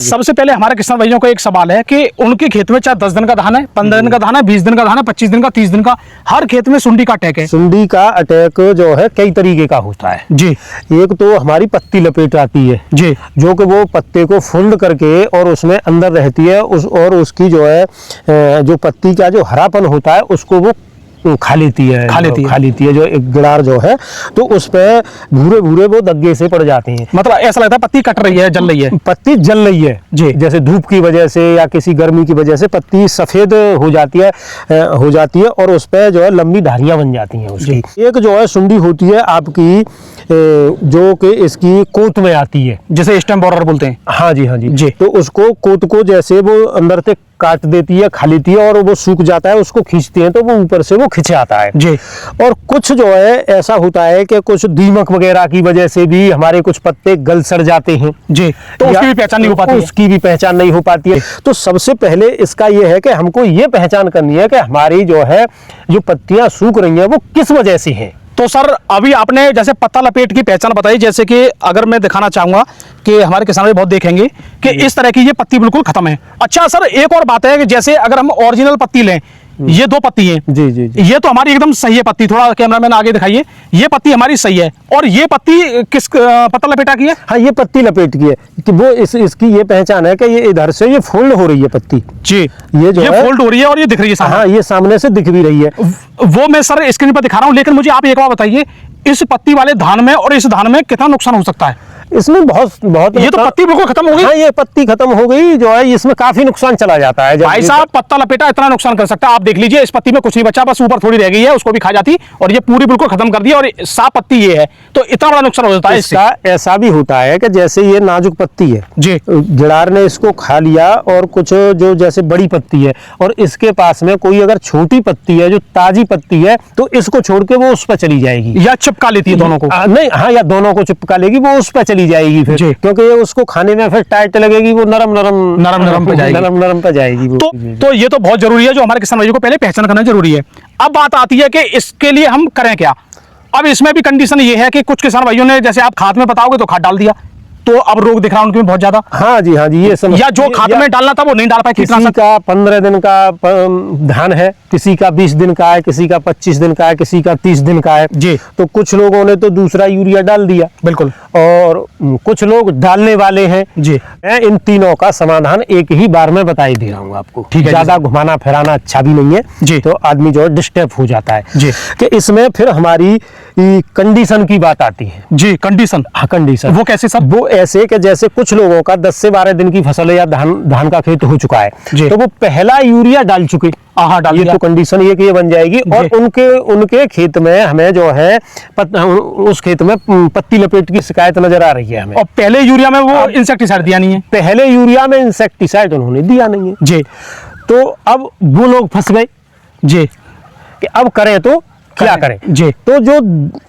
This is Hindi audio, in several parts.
सबसे पहले हमारे किसान भाइयों को एक सवाल है कि उनके खेत में चाहे 10 दिन का धान है, 15 दिन का धान है, 20 दिन का धान है, 25 दिन का, 30 दिन का, हर खेत में सुंडी का अटैक है। सुंडी का अटैक जो है कई तरीके का होता है जी। एक तो हमारी पत्ती लपेट आती है जी, जो कि वो पत्ते को फोल्ड करके और उसमें अंदर रहती है और उसकी जो है जो पत्ती का जो हरापन होता है उसको वो खा लेती है जो एक गिडार जो है, तो उस पे भूरे भूरे वो दग्गे से पड़ जाते हैं। मतलब ऐसा लगता है पत्ती कट रही है, जल रही है, पत्ती जल रही है जी। जैसे धूप की वजह से या किसी गर्मी की वजह से पत्ती सफेद हो जाती है और उस पे जो है लंबी धारियां बन जाती हैं उसकी। एक जो है सुंडी होती है आपकी जो कि इसकी कोत में आती है, जैसे स्टेम बोरर बोलते हैं। हाँ जी, हाँ जी जी। तो उसको कोत को जैसे वो अंदर से काट देती है, खा लेती है और वो सूख जाता है, उसको खींचते हैं तो वो ऊपर से वो खिंच आता है जी। और कुछ जो है ऐसा होता है कि कुछ दीमक वगैरह की वजह से भी हमारे कुछ पत्ते गल सड़ जाते हैं जी, तो उसकी भी पहचान नहीं हो पाती है। उसकी भी पहचान नहीं हो पाती है। तो सबसे पहले इसका ये है कि हमको ये पहचान करनी है कि हमारी जो है जो पत्तियां सूख रही हैं वो किस वजह से हैं। तो सर अभी आपने जैसे पत्ता लपेट की पहचान बताई, जैसे कि अगर मैं दिखाना चाहूंगा कि हमारे किसान भी बहुत देखेंगे कि इस तरह की ये पत्ती बिल्कुल खत्म है। अच्छा सर, एक और बात है कि जैसे अगर हम ओरिजिनल पत्ती लें, ये 2 पत्ती हैं जी जी जी। ये तो हमारी एकदम सही है पत्ती, थोड़ा कैमरामैन आगे दिखाइए, ये पत्ती हमारी सही है। और ये पत्ती किस पत्ता लपेटा की है? हाँ, ये पत्ती लपेट की है कि वो इसकी ये पहचान है कि ये इधर से ये फोल्ड हो रही है पत्ती जी, ये जो है फोल्ड हो रही है और ये दिख रही है सामने। हाँ, ये सामने से दिख भी रही है। वो मैं सर स्क्रीन पर दिखा रहा हूँ, लेकिन मुझे आप एक बार बताइए, इस पत्ती वाले धान में और इस धान में कितना नुकसान हो सकता है? इसमें बहुत ये तो पत्ती बिल्कुल खत्म हो गई। हाँ, ये पत्ती खत्म हो गई जो है, इसमें काफी नुकसान चला जाता है। भाई साहब, पत्ता लपेटा इतना नुकसान कर सकता है। आप देख लीजिए, इस पत्ती में कुछ नहीं बचा, बस ऊपर थोड़ी रह गई है, उसको भी खा जाती और ये पूरी बिल्कुल खत्म कर दी और साफ पत्ती ये है, तो इतना बड़ा नुकसान हो जाता है। इसका ऐसा भी होता है कि जैसे ये नाजुक पत्ती है जी, गिडार ने इसको खा लिया और कुछ जो जैसे बड़ी पत्ती है और इसके पास में कोई अगर छोटी पत्ती है जो ताजी पत्ती है तो इसको छोड़ के वो उस पर चली जाएगी या चिपका लेती है दोनों को। नहीं, हाँ, या दोनों को चिपका लेगी, वो उस पर चली जाएगी फिर, क्योंकि ये उसको खाने में फिर टाइट लगेगी, वो नरम पे जाएगी वो। तो ये तो बहुत जरूरी है, जो हमारे किसान भाइयों को पहले पहचान करना जरूरी है। अब बात आती है कि इसके लिए हम करें क्या। अब इसमें भी कंडीशन ये है कि कुछ किसान भाइयों ने, जैसे आप खाद में बताओगे तो खाद डाल दिया, तो अब रोग दिख रहा है उनके में बहुत ज्यादा। हाँ जी, हाँ जी, ये समझ। या जो खाद में डालना था वो नहीं डाल पाए। किसी का 15 दिन का धान है, किसी का 20 दिन का है, किसी का 25 दिन का है, किसी का 30 दिन का है जी, तो कुछ लोगों ने तो दूसरा यूरिया डाल दिया, बिल्कुल, और कुछ लोग डालने वाले हैं जी। मैं इन तीनों का समाधान एक ही बार में बता ही दे रहा हूँ आपको, ठीक है। ज्यादा घुमाना फिराना अच्छा भी नहीं है जी, तो आदमी जो है डिस्टर्ब हो जाता है जी। कि इसमें फिर हमारी कंडीशन की बात आती है जी। कंडीशन, हाँ, कंडीशन वो कैसे सर? वो ऐसे कि जैसे कुछ लोगों का 10 से 12 दिन की फसल है या धान का खेत हो चुका है तो वो पहला यूरिया डाल चुके, ये तो कंडीशन ये बन जाएगी। और उनके खेत में हमें जो है उस खेत में पत्ती लपेट की शिकायत नजर आ रही है हमें। और पहले यूरिया में वो इंसेक्टिसाइड दिया नहीं है, पहले यूरिया में इंसेक्टिसाइड उन्होंने दिया नहीं है जी। तो अब वो लोग फंस गए जी कि अब करें तो क्या करें जी। तो जो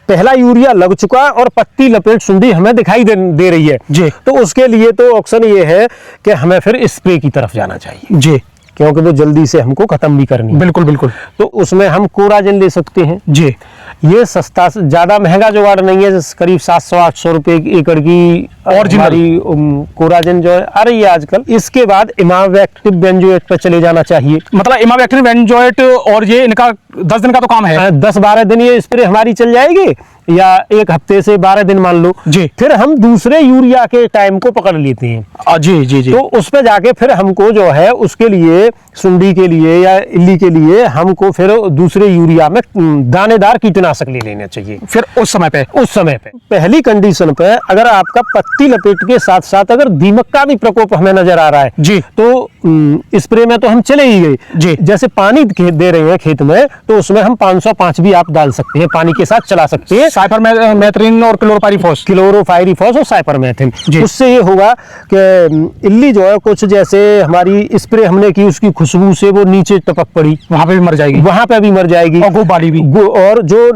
पहला यूरिया लग चुका और पत्ती लपेट सुंडी हमें दिखाई दे रही है जी, तो उसके लिए तो ऑप्शन ये है कि हमें फिर स्प्रे की तरफ जाना चाहिए जी, क्योंकि वो जल्दी से हमको खत्म भी करनी है। बिल्कुल बिल्कुल। तो उसमें हम कोराजेन ले सकते हैं जी। ये सस्ता, ज्यादा महंगा जुगाड़ नहीं है, करीब 700-800 रुपए एकड़ की और हमारी कोराजेन जो है आ रही है आजकल। इसके बाद इमामेक्टिन बेंजोएट पर चले जाना चाहिए। मतलब इमामेक्टिन बेंजोएट, और ये इनका 10 दिन का तो काम है, 10-12 दिन ये स्प्रे हमारी चल जाएगी, या 1 हफ्ते से 12 दिन मान लो जी। फिर हम दूसरे यूरिया के टाइम को पकड़ लेते हैं जी जी जी। तो उस पे जाके फिर हमको जो है उसके लिए सुंडी के लिए या इल्ली के लिए हमको फिर दूसरे यूरिया में दानेदार कीटनाशक ले लेना चाहिए। फिर उस समय पे पहली कंडीशन पे अगर आपका पत्ती लपेट के साथ साथ अगर दीमक का भी प्रकोप हमें नजर आ रहा है जी तो स्प्रे में तो हम चले ही गए जी। जैसे पानी दे रहे हैं खेत में तो उसमें हम 505 भी आप डाल सकते हैं, पानी के साथ चला सकते हैं, साइपरमेथ्रिन और क्लोरोपाइरीफॉस और साइपरमेथ्रिन। उससे ये होगा कि इल्ली जो है कुछ जैसे हमारी स्प्रे हमने की उसकी खुशबू से वो नीचे टपक पड़ी, वहां पे भी मर जाएगी, और गोब वाली भी और जो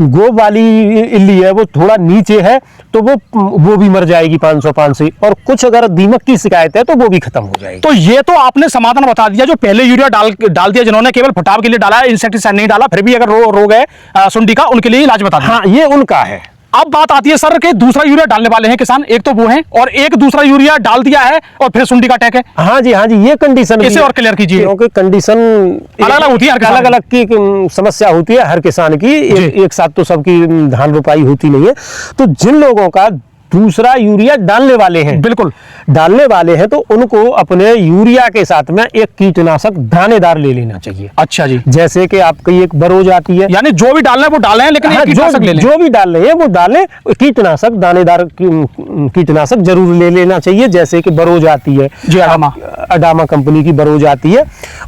गोब वाली इल्ली है वो थोड़ा नीचे है तो वो भी मर जाएगी 505 से, और कुछ अगर दीमक की शिकायत है तो वो भी खत्म हो जाएगी। तो ये तो आपने समाधान बता दिया, जो पहले यूरिया डाल दिया, जिन्होंने केवल फुटाव के लिए डाला है, इंसेक्टिसाइड नहीं डाला, फिर भी अगर रोग है सुंडी का, उनके लिए इलाज बता दिया। हाँ, ये उनका है। अब बात आती है सर कि दूसरा यूरिया डालने वाले हैं किसान, एक तो वो है और एक दूसरा यूरिया डाल दिया है और फिर सुंडी का अटैक है। हाँ जी, हाँ जी, ये कंडीशन इसे और क्लियर कीजिए, क्योंकि कंडीशन अलग अलग होती है, अलग अलग की समस्या होती है हर किसान की, एक साथ तो सबकी धान रोपाई होती नहीं है। तो जिन लोगों का दूसरा यूरिया डालने वाले हैं, बिल्कुल डालने वाले हैं, तो उनको अपने यूरिया के साथ में एक कीटनाशक दानेदार ले लेना चाहिए। अच्छा जी, जैसे कि आपकी एक बरोज आती है, यानी जो भी डालना है वो डालें, लेकिन हाँ, एक कीटनाशक ले लें। जो भी डाल रहे हैं वो डालें, कीटनाशक दानेदार कीटनाशक जरूर ले लेना चाहिए। जैसे कि बरोज आती है जी, अडामा कंपनी की बरोज आती है,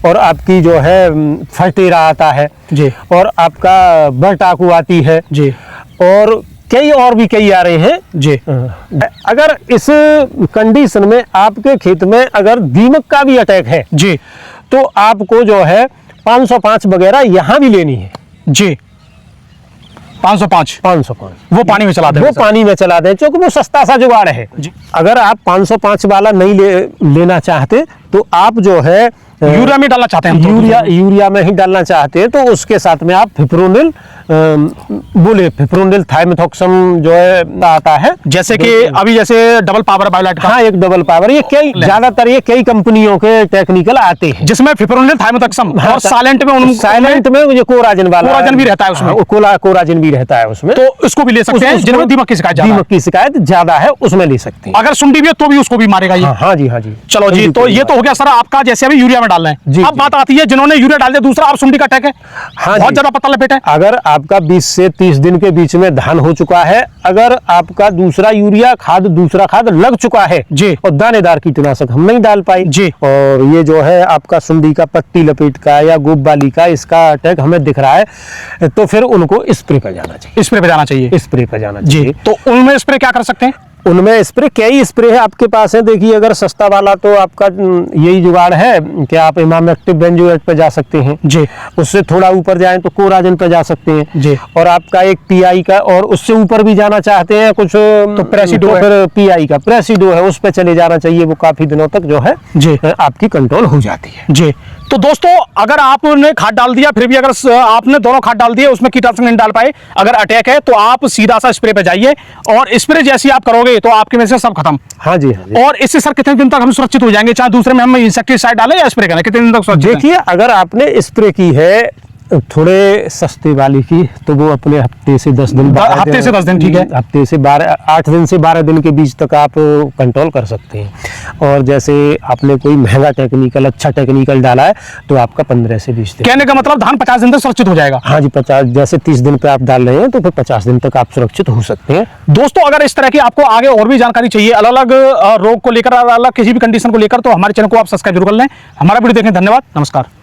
और आपकी जो है फर्टेरा आता है जी, और आपका बरटाकू आती है जी, और कई आ रहे हैं जी। अगर इस कंडीशन में आपके खेत में अगर दीमक का भी अटैक है जी, तो आपको जो है 505 वगैरह यहाँ भी लेनी है जी। 505 वो पानी में चला दें, वो पानी में चला दें, क्योंकि वो सस्ता सा जुगाड़ है जी। अगर आप 505 वाला नहीं लेना चाहते तो आप जो है यूरिया में डालना चाहते हैं, यूरिया में ही डालना चाहते हैं, तो उसके साथ में आप फिप्रोनिल फिप्रोनिल थाइमेथॉक्सम जो है आता है, जैसे कि अभी जैसे डबल पावर बायोलाइट का। हाँ, एक डबल पावर, ये ज्यादातर ये कई कंपनियों के टेक्निकल आते हैं, जिसमें फिप्रोनिल थाइमेथॉक्सम और साइलेंट में ये कोराजिन वाला, कोराजिन भी रहता है उसमें, कोराजिन भी रहता है उसमें, तो इसको भी ले सकते हैं जिनमें दीमक की शिकायत ज्यादा है, उसमें ले सकते हैं। अगर सुंडी भी है तो भी उसको भी मारेगा ये। हाँ जी, हाँ जी। चलो जी, तो ये तो हो गया सर आपका, जैसे अभी यूरिया में डाल रहे हैं। अब बात आती है जिन्होंने यूरिया डाल दिया, दूसरा अब सुंडी का अटैक है, हाँ, बहुत ज्यादा पत्ता लपेट है। अगर आपका 20 से 30 दिन के बीच में धान हो चुका है, अगर आपका दूसरा खाद लग चुका है जी, और दानेदार कीटनाशक हम नहीं डाल पाए जी, और ये जो है आपका सुंडी का, पत्ती लपेट का या गोब बाली का, इसका अटैक हमें दिख रहा है, तो फिर उनको स्प्रे पे जाना चाहिए, स्प्रे पे जाना चाहिए। तो उनमें स्प्रे क्या कर सकते हैं? उनमें स्प्रे कई स्प्रे है आपके पास है। देखिए, अगर सस्ता वाला तो आपका यही जुगाड़ है कि आप इमामेक्टिव बेंजोएट पे जा सकते हैं जी, उससे थोड़ा ऊपर जाएं तो कोराजिन पे जा सकते हैं जी, और आपका एक पीआई का, और उससे ऊपर भी जाना चाहते हैं कुछ तो प्रेसिडो है, फिर पीआई का प्रेसिडो है, उस पे चले जाना चाहिए। वो काफी दिनों तक जो है जी आपकी कंट्रोल हो जाती है जी। तो दोस्तों, अगर आपने खाद डाल दिया, फिर भी अगर आपने दोनों खाद डाल दिए, उसमें कीटनाशक नहीं डाल पाए, अगर अटैक है, तो आप सीधा सा स्प्रे पे जाइए और स्प्रे जैसी आप करोगे तो आपके में से सब खत्म। हाँ जी, हाँ जी। और इससे सर कितने दिन तक हम सुरक्षित हो जाएंगे? चाहे दूसरे में हम इंसेक्टिसाइड डालें या स्प्रे करें, कितने दिन तक सुरक्षित? देखिए, अगर आपने स्प्रे की है थोड़े सस्ते वाली की, तो वो अपने हफ्ते से 10 दिन, हफ्ते से 10 दिन, ठीक है, हफ्ते से 8 दिन से 12 दिन के बीच तक आप कंट्रोल कर सकते हैं। और जैसे आपने कोई महंगा टेक्निकल, अच्छा टेक्निकल डाला है, तो आपका 15 से 20 दिन। कहने का मतलब धान 50 दिन तक सुरक्षित हो जाएगा। हाँ जी, 50, जैसे 30 दिन पे आप डाल रहे हैं तो फिर 50 दिन तक आप सुरक्षित हो सकते हैं। दोस्तों, अगर इस तरह की आपको आगे और भी जानकारी चाहिए अलग अलग रोग को लेकर, अलग किसी भी कंडीशन को लेकर, तो हमारे चैनल को आप सब्सक्राइब जरूर कर लें। हमारा वीडियो देखने धन्यवाद, नमस्कार।